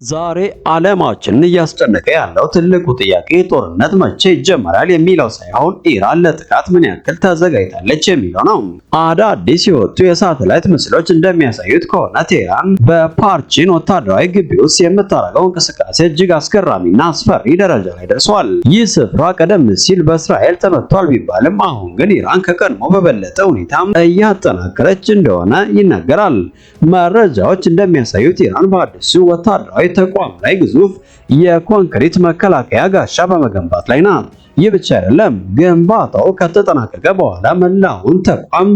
ዛሬ ዓለማችንን እያስጨነቀ ያለው ትልቁ ጥያቄ ጦርነት መቼ ይጀመራል የሚለው ሳይሆን ኢራን ለጥቃት ምን ያክል ተዘጋጅታለች የሚለው ነው። አዳዲስ የወጡ የሳተላይት ምስሎች እንደሚያሳዩት ከሆነ ቴህራን በፓርቺን ወታደራዊ ግቢ ውስጥ የምታደርገው እንቅስቃሴ እጅግ አስገራሚና አስፈሪ ደረጃ ላይ ደርሷል። ይህ ስፍራ ቀደም ሲል በእስራኤል ተመቷል ቢባልም አሁን ግን ኢራን ከቀድሞ በበለጠ ሁኔታ እያጠናከረች እንደሆነ ይነገራል። መረጃዎች እንደሚያሳዩት ኢራን በአዲሱ ወታደራዊ ተቋም ላይ ግዙፍ የኮንክሪት መከላከያ ጋሻ በመገንባት ላይ ናት። ይህ ብቻ አይደለም፣ ግንባታው ከተጠናቀቀ በኋላ መላውን ተቋም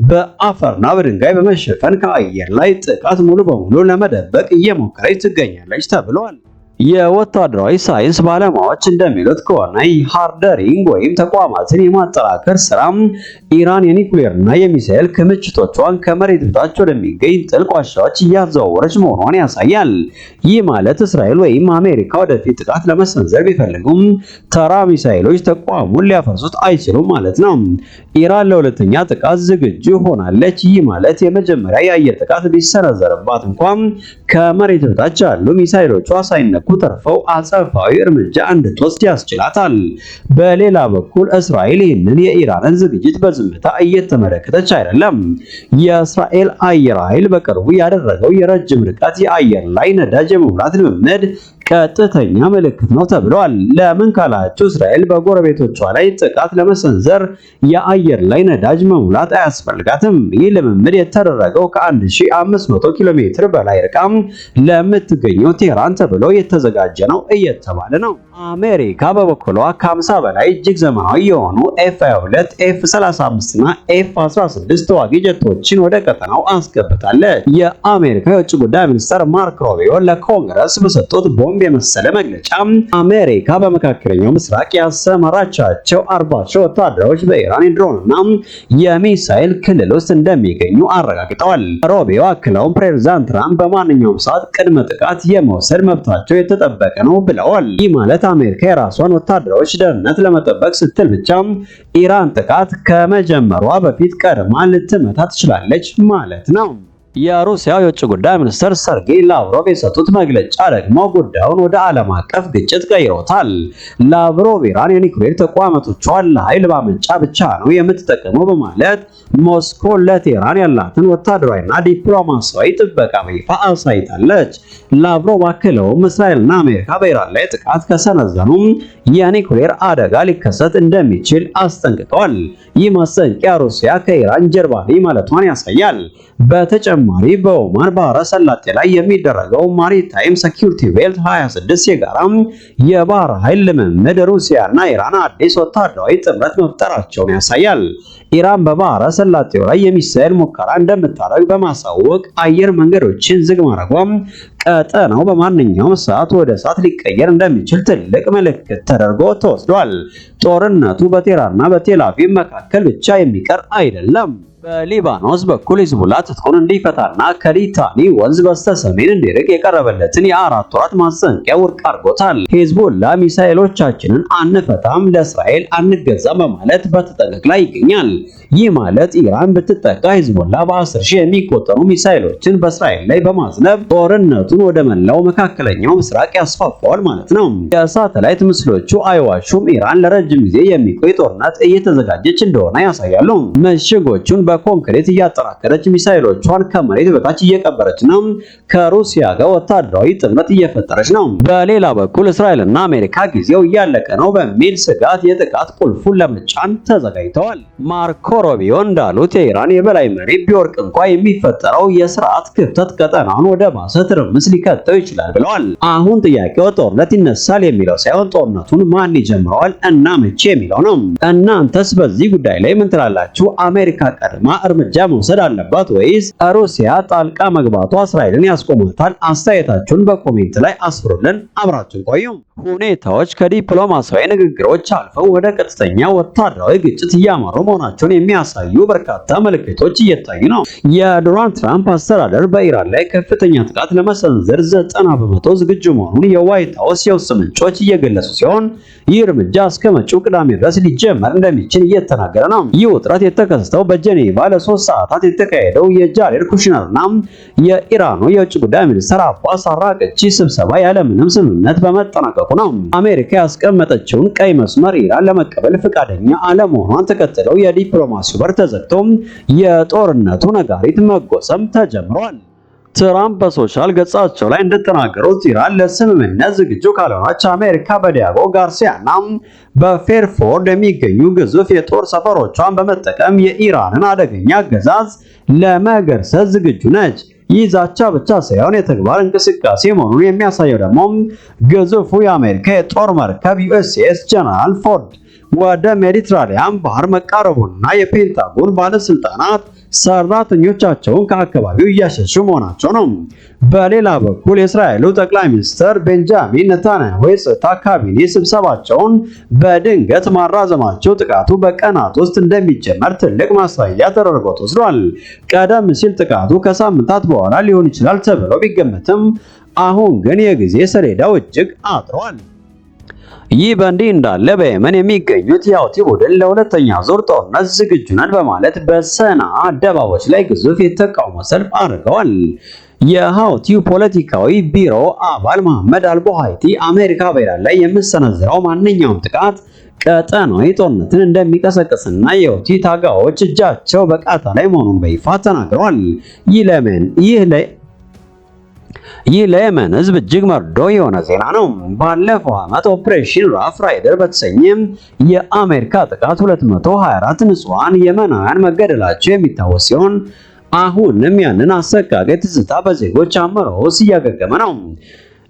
በአፈርና በድንጋይ በመሸፈን ከአየር ላይ ጥቃት ሙሉ በሙሉ ለመደበቅ እየሞከረች ትገኛለች ተብሏል። የወታደራዊ ሳይንስ ባለሙያዎች እንደሚሉት ከሆነ ሃርደሪንግ ወይም ተቋማትን የማጠናከር ስራም ኢራን የኒውክሌርና የሚሳኤል ክምችቶቿን ከመሬት በታች ወደሚገኝ ጥልቅ ዋሻዎች እያዘዋወረች መሆኗን ያሳያል። ይህ ማለት እስራኤል ወይም አሜሪካ ወደፊት ጥቃት ለመሰንዘር ቢፈልጉም ተራ ሚሳኤሎች ተቋሙን ሊያፈርሱት አይችሉም ማለት ነው። ኢራን ለሁለተኛ ጥቃት ዝግጁ ሆናለች። ይህ ማለት የመጀመሪያ የአየር ጥቃት ቢሰነዘርባት እንኳን ከመሬት በታች ያሉ ሚሳኤሎቿ ሳይነኩ ተርፈው አጸፋዊ እርምጃ እንድትወስድ ያስችላታል። በሌላ በኩል እስራኤል ይህንን የኢራንን ዝግጅት በዝምታ እየተመለከተች አይደለም። የእስራኤል አየር ኃይል በቅርቡ ያደረገው የረጅም ርቀት የአየር ላይ ነዳጅ የመሙላት ልምምድ ቀጥተኛ ምልክት ነው ተብሏል። ለምን ካላችሁ እስራኤል በጎረቤቶቿ ላይ ጥቃት ለመሰንዘር የአየር ላይ ነዳጅ መሙላት አያስፈልጋትም። ይህ ልምምድ የተደረገው ከ1500 ኪሎ ሜትር በላይ ርቃም ለምትገኘው ቴህራን ተብሎ የተዘጋጀ ነው እየተባለ ነው። አሜሪካ በበኩሏ ከ50 በላይ እጅግ ዘመናዊ የሆኑ F-22፣ F-35 እና F-16 ተዋጊ ጀቶችን ወደ ቀጠናው አስገብታለች። የአሜሪካ የውጭ ጉዳይ ሚኒስትር ማርክ ሩቢዮ ለኮንግረስ በሰጡት ቦምብ የመሰለ መግለጫ አሜሪካ በመካከለኛው ምስራቅ ያሰማራቻቸው 40 ወታደሮች በኢራን የድሮንና የሚሳኤል ክልል ውስጥ እንደሚገኙ አረጋግጠዋል። ሩቢዮ አክለውም ፕሬዝዳንት ትራምፕ በማንኛውም ሰዓት ቅድመ ጥቃት የመውሰድ መብታቸው የተጠበቀ ነው ብለዋል። ይህ ማለት አሜሪካ የራሷን ወታደሮች ደህንነት ለመጠበቅ ስትል ብቻ ኢራን ጥቃት ከመጀመሯ በፊት ቀድማ ልትመታ ትችላለች ማለት ነው። የሩሲያ የውጭ ጉዳይ ሚኒስትር ሰርጌይ ላቭሮቭ የሰጡት መግለጫ ደግሞ ጉዳዩን ወደ ዓለም አቀፍ ግጭት ቀይሮታል። ላቭሮቭ ኢራን የኒውክሌር ተቋማቶቿን ለኃይል ማመንጫ ብቻ ነው የምትጠቀመው በማለት ሞስኮ ለቴህራን ያላትን ወታደራዊና ዲፕሎማሲያዊ ጥበቃ በይፋ አሳይታለች። ላቭሮቭ አክለውም እስራኤልና አሜሪካ በኢራን ላይ ጥቃት ከሰነዘሩም የኒውክሌር አደጋ ሊከሰት እንደሚችል አስጠንቅቀዋል። ይህ ማስጠንቀቂያ ሩሲያ ከኢራን ጀርባ ላይ ማለቷን ያሳያል። በተጨማሪ በኦማን ባህረ ሰላጤ ላይ የሚደረገው ማሪታይም ሴኩሪቲ ቤልት 26 የጋራ የባህር ኃይል ልምምድ ሩሲያና ኢራን አዲስ ወታደራዊ ጥምረት መፍጠራቸውን ያሳያል። ኢራን በባህረ ሰላጤው ላይ የሚሳኤል ሙከራ እንደምታደርግ በማሳወቅ አየር መንገዶችን ዝግ ማድረጓም ቀጠናው በማንኛውም ሰዓት ወደ እሳት ሊቀየር እንደሚችል ትልቅ ምልክት ተደርጎ ተወስዷል። ጦርነቱ በቴህራንና በቴል አቪቭ መካከል ብቻ የሚቀር አይደለም። በሊባኖስ በኩል ሂዝቡላ ትጥቁን እንዲፈታና ከሊታኒ ወንዝ በስተሰሜን እንዲርቅ የቀረበለትን የ4 ወራት ማስጠንቀቂያ ውድቅ አድርጎታል። ሂዝቡላ ሚሳኤሎቻችንን አንፈታም፣ ለእስራኤል አንገዛም በማለት በተጠንቀቅ ላይ ይገኛል። ይህ ማለት ኢራን ብትጠቃ ሂዝቡላ በ10 ሺህ የሚቆጠሩ ሚሳኤሎችን በእስራኤል ላይ በማዝነብ ጦርነቱን ወደ መላው መካከለኛው ምስራቅ ያስፋፋዋል ማለት ነው። የሳተላይት ምስሎቹ አይዋሹም። ኢራን ለረጅም ጊዜ የሚቆይ ጦርነት እየተዘጋጀች እንደሆነ ያሳያሉ። ምሽጎቹን በኮንክሪት እያጠናከረች ሚሳኤሎቿን ከመሬት በታች እየቀበረች ነው። ከሩሲያ ጋር ወታደራዊ ጥምረት እየፈጠረች ነው። በሌላ በኩል እስራኤልና አሜሪካ ጊዜው እያለቀ ነው በሚል ስጋት የጥቃት ቁልፉን ለመጫን ተዘጋጅተዋል። ማርኮ ሩቢዮ እንዳሉት የኢራን የበላይ መሪ ቢወርቅ እንኳ የሚፈጠረው የስርዓት ክፍተት ቀጠናውን ወደ ባሰ ትርምስ ሊከተው ይችላል ብለዋል። አሁን ጥያቄው ጦርነት ይነሳል የሚለው ሳይሆን ጦርነቱን ማን ይጀምረዋል እና መቼ የሚለው ነው። እናንተስ በዚህ ጉዳይ ላይ ምን ትላላችሁ? አሜሪካ ቀድማ እርምጃ መውሰድ አለባት ወይስ ሩሲያ ጣልቃ መግባቷ እስራኤልን ያስቆማታል? አስተያየታችሁን በኮሜንት ላይ አስፍሩልን። አብራችሁን ቆዩ። ሁኔታዎች ከዲፕሎማሲያዊ ንግግሮች አልፈው ወደ ቀጥተኛ ወታደራዊ ግጭት እያመሩ መሆናቸውን የሚያሳዩ በርካታ ምልክቶች እየታዩ ነው። የዶናልድ ትራምፕ አስተዳደር በኢራን ላይ ከፍተኛ ጥቃት ለመሰንዘር ለመሰንዘር 90% ዝግጁ መሆኑን የዋይት ሃውስ የውስጥ ምንጮች እየገለጹ ሲሆን ይህ እርምጃ እስከ መጪው ቅዳሜ ድረስ ሊጀመር እንደሚችል እየተናገረ ነው። ይህ ውጥረት የተከሰተው በጄኔቫ ለ3 ሰዓታት የተካሄደው የጃሬድ ኩሽነርና የኢራኑ የውጭ ጉዳይ ሚኒስትር አባስ አራቅቺ ስብሰባ ያለምንም ስምምነት በመጠናቀቁ ነው። አሜሪካ ያስቀመጠችውን ቀይ መስመር ኢራን ለመቀበል ፈቃደኛ አለመሆኗን ተከትለው የዲፕሎማሲው በር ተዘግቶ የጦርነቱ ነጋሪት መጎሰም ተጀምሯል። ትራምፕ በሶሻል ገጻቸው ላይ እንደተናገሩት ኢራን ለስምምነት ዝግጁ ካልሆነች አሜሪካ በዲያጎ ጋርሲያና በፌርፎርድ የሚገኙ ግዙፍ የጦር ሰፈሮቿን በመጠቀም የኢራንን አደገኛ አገዛዝ ለመገርሰስ ዝግጁ ነች። ይህ ዛቻ ብቻ ሳይሆን የተግባር እንቅስቃሴ መሆኑን የሚያሳየው ደግሞ ግዙፉ የአሜሪካ የጦር መርከብ ዩኤስኤስ ጀነራል ፎርድ ወደ ሜዲትራኒያን ባህር መቃረቡና የፔንታጎን ባለስልጣናት ሰራተኞቻቸውን ከአካባቢው እያሸሹ መሆናቸው ነው። በሌላ በኩል የእስራኤሉ ጠቅላይ ሚኒስትር ቤንጃሚን ኔታንያሁ የጸጥታ ካቢኔ ስብሰባቸውን በድንገት ማራዘማቸው ጥቃቱ በቀናት ውስጥ እንደሚጀመር ትልቅ ማሳያ ተደርጎ ተወስዷል። ቀደም ሲል ጥቃቱ ከሳምንታት በኋላ ሊሆን ይችላል ተብሎ ቢገመትም አሁን ግን የጊዜ ሰሌዳው እጅግ አጥሯል። ይህ በእንዲህ እንዳለ በየመን የሚገኙት የሁቲ ቡድን ለሁለተኛ ዙር ጦርነት ዝግጁ ነን በማለት በሰንዓ አደባባዮች ላይ ግዙፍ የተቃውሞ ሰልፍ አድርገዋል። የሁቲው ፖለቲካዊ ቢሮ አባል መሐመድ አልቡሃይቲ አሜሪካ በኢራን ላይ የምትሰነዝረው ማንኛውም ጥቃት ቀጠናዊ ጦርነትን እንደሚቀሰቅስና የሁቲ ታጋዮች እጃቸው በቃታ ላይ መሆኑን በይፋ ተናግረዋል። ይህ ለየመን ሕዝብ እጅግ መርዶ የሆነ ዜና ነው። ባለፈው ዓመት ኦፕሬሽን ራፍ ራይደር በተሰኘ የአሜሪካ ጥቃት 224 ንጹሃን የመናውያን መገደላቸው የሚታወስ ሲሆን አሁንም ያንን አሰቃቂ ትዝታ በዜጎች አእምሮ ውስጥ እያገገመ ነው።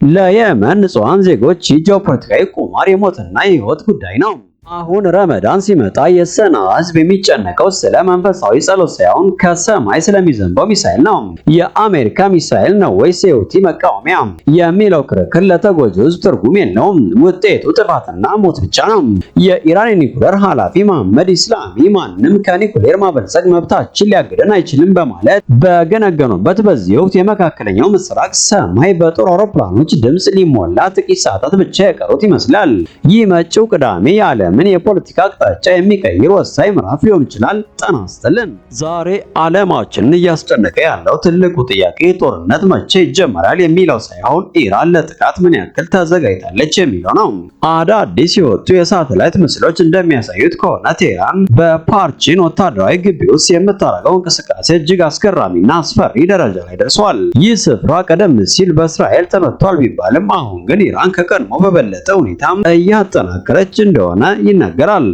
ለየመን ንጹሃን ዜጎች ጂኦፖለቲካዊ ቁማር የሞትና የህይወት ጉዳይ ነው። አሁን ረመዳን ሲመጣ የሰንዓ ህዝብ የሚጨነቀው ስለ መንፈሳዊ ጸሎት ሳይሆን ከሰማይ ስለሚዘንበው ሚሳኤል ነው። የአሜሪካ ሚሳኤል ነው ወይስ የሁቲ መቃወሚያ የሚለው ክርክር ለተጎጂ ህዝብ ትርጉም የለውም። ውጤቱ ጥፋትና ሞት ብቻ ነው። የኢራን የኒኩሌር ኃላፊ መሐመድ ኢስላሚ ማንም ከኒኩሌር ማበልጸግ መብታችን ሊያግደን አይችልም በማለት በገነገኑበት በዚህ ወቅት የመካከለኛው ምስራቅ ሰማይ በጦር አውሮፕላኖች ድምፅ ሊሞላ ጥቂት ሰዓታት ብቻ የቀሩት ይመስላል። ይህ መጪው ቅዳሜ ያለ ምን የፖለቲካ አቅጣጫ የሚቀይር ወሳኝ ምዕራፍ ሊሆን ይችላል። ጤና ይስጥልን። ዛሬ ዓለማችንን እያስጨነቀ ያለው ትልቁ ጥያቄ ጦርነት መቼ ይጀመራል የሚለው ሳይሆን ኢራን ለጥቃት ምን ያክል ተዘጋጅታለች የሚለው ነው። አዳዲስ የወጡ የሳተላይት ምስሎች እንደሚያሳዩት ከሆነ ቴህራን በፓርቺን ወታደራዊ ግቢ ውስጥ የምታደርገው እንቅስቃሴ እጅግ አስገራሚና አስፈሪ ደረጃ ላይ ደርሷል። ይህ ስፍራ ቀደም ሲል በእስራኤል ተመቷል ቢባልም አሁን ግን ኢራን ከቀድሞ በበለጠ ሁኔታ እያጠናከረች እንደሆነ ይነገራል።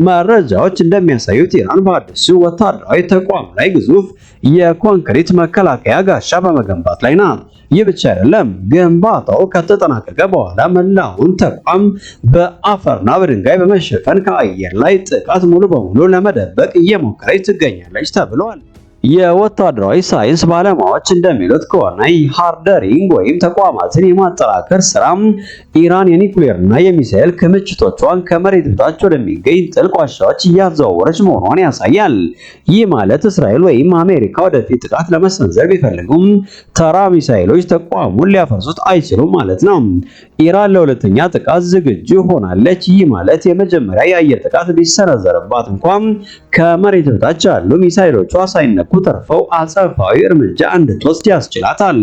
መረጃዎች እንደሚያሳዩት ኢራን በአዲሱ ወታደራዊ ተቋም ላይ ግዙፍ የኮንክሪት መከላከያ ጋሻ በመገንባት ላይ ናት። ይህ ብቻ አይደለም። ግንባታው ከተጠናቀቀ በኋላ መላውን ተቋም በአፈርና በድንጋይ በመሸፈን ከአየር ላይ ጥቃት ሙሉ በሙሉ ለመደበቅ እየሞከረች ትገኛለች ተብሏል። የወታደራዊ ሳይንስ ባለሙያዎች እንደሚሉት ከሆነ ሃርደሪንግ ወይም ተቋማትን የማጠናከር ስራም ኢራን የኒኩሌርና የሚሳኤል ክምችቶቿን ከመሬት በታች ወደሚገኝ ጥልቅ ዋሻዎች እያዘዋወረች መሆኗን ያሳያል። ይህ ማለት እስራኤል ወይም አሜሪካ ወደፊት ጥቃት ለመሰንዘር ቢፈልጉም ተራ ሚሳኤሎች ተቋሙን ሊያፈርሱት አይችሉም ማለት ነው። ኢራን ለሁለተኛ ጥቃት ዝግጁ ሆናለች። ይህ ማለት የመጀመሪያ የአየር ጥቃት ቢሰነዘርባት እንኳን ከመሬት በታች ያሉ ሚሳኤሎቿ ሳይነኩ ተርፈው አጸፋዊ እርምጃ እንድትወስድ ያስችላታል።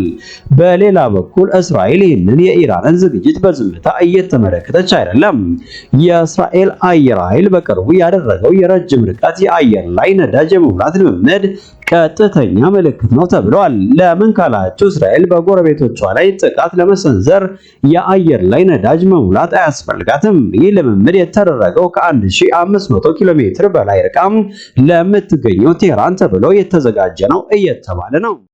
በሌላ በኩል እስራኤል ይህንን የኢራንን ዝግጅት በዝምታ እየተመለከተች አይደለም። የእስራኤል አየር ኃይል በቅርቡ ያደረገው የረጅም ርቀት የአየር ላይ ነዳጅ የመሙላት ልምምድ ቀጥተኛ ምልክት ነው ተብሏል። ለምን ካላችሁ እስራኤል በጎረቤቶቿ ላይ ጥቃት ለመሰንዘር የአየር ላይ ነዳጅ መሙላት አያስፈልጋትም። ይህ ልምምድ የተደረገው ከ1500 ኪሎ ሜትር በላይ ርቃም ለምትገኘው ቴህራን ተብሎ የተዘጋጀ ነው እየተባለ ነው።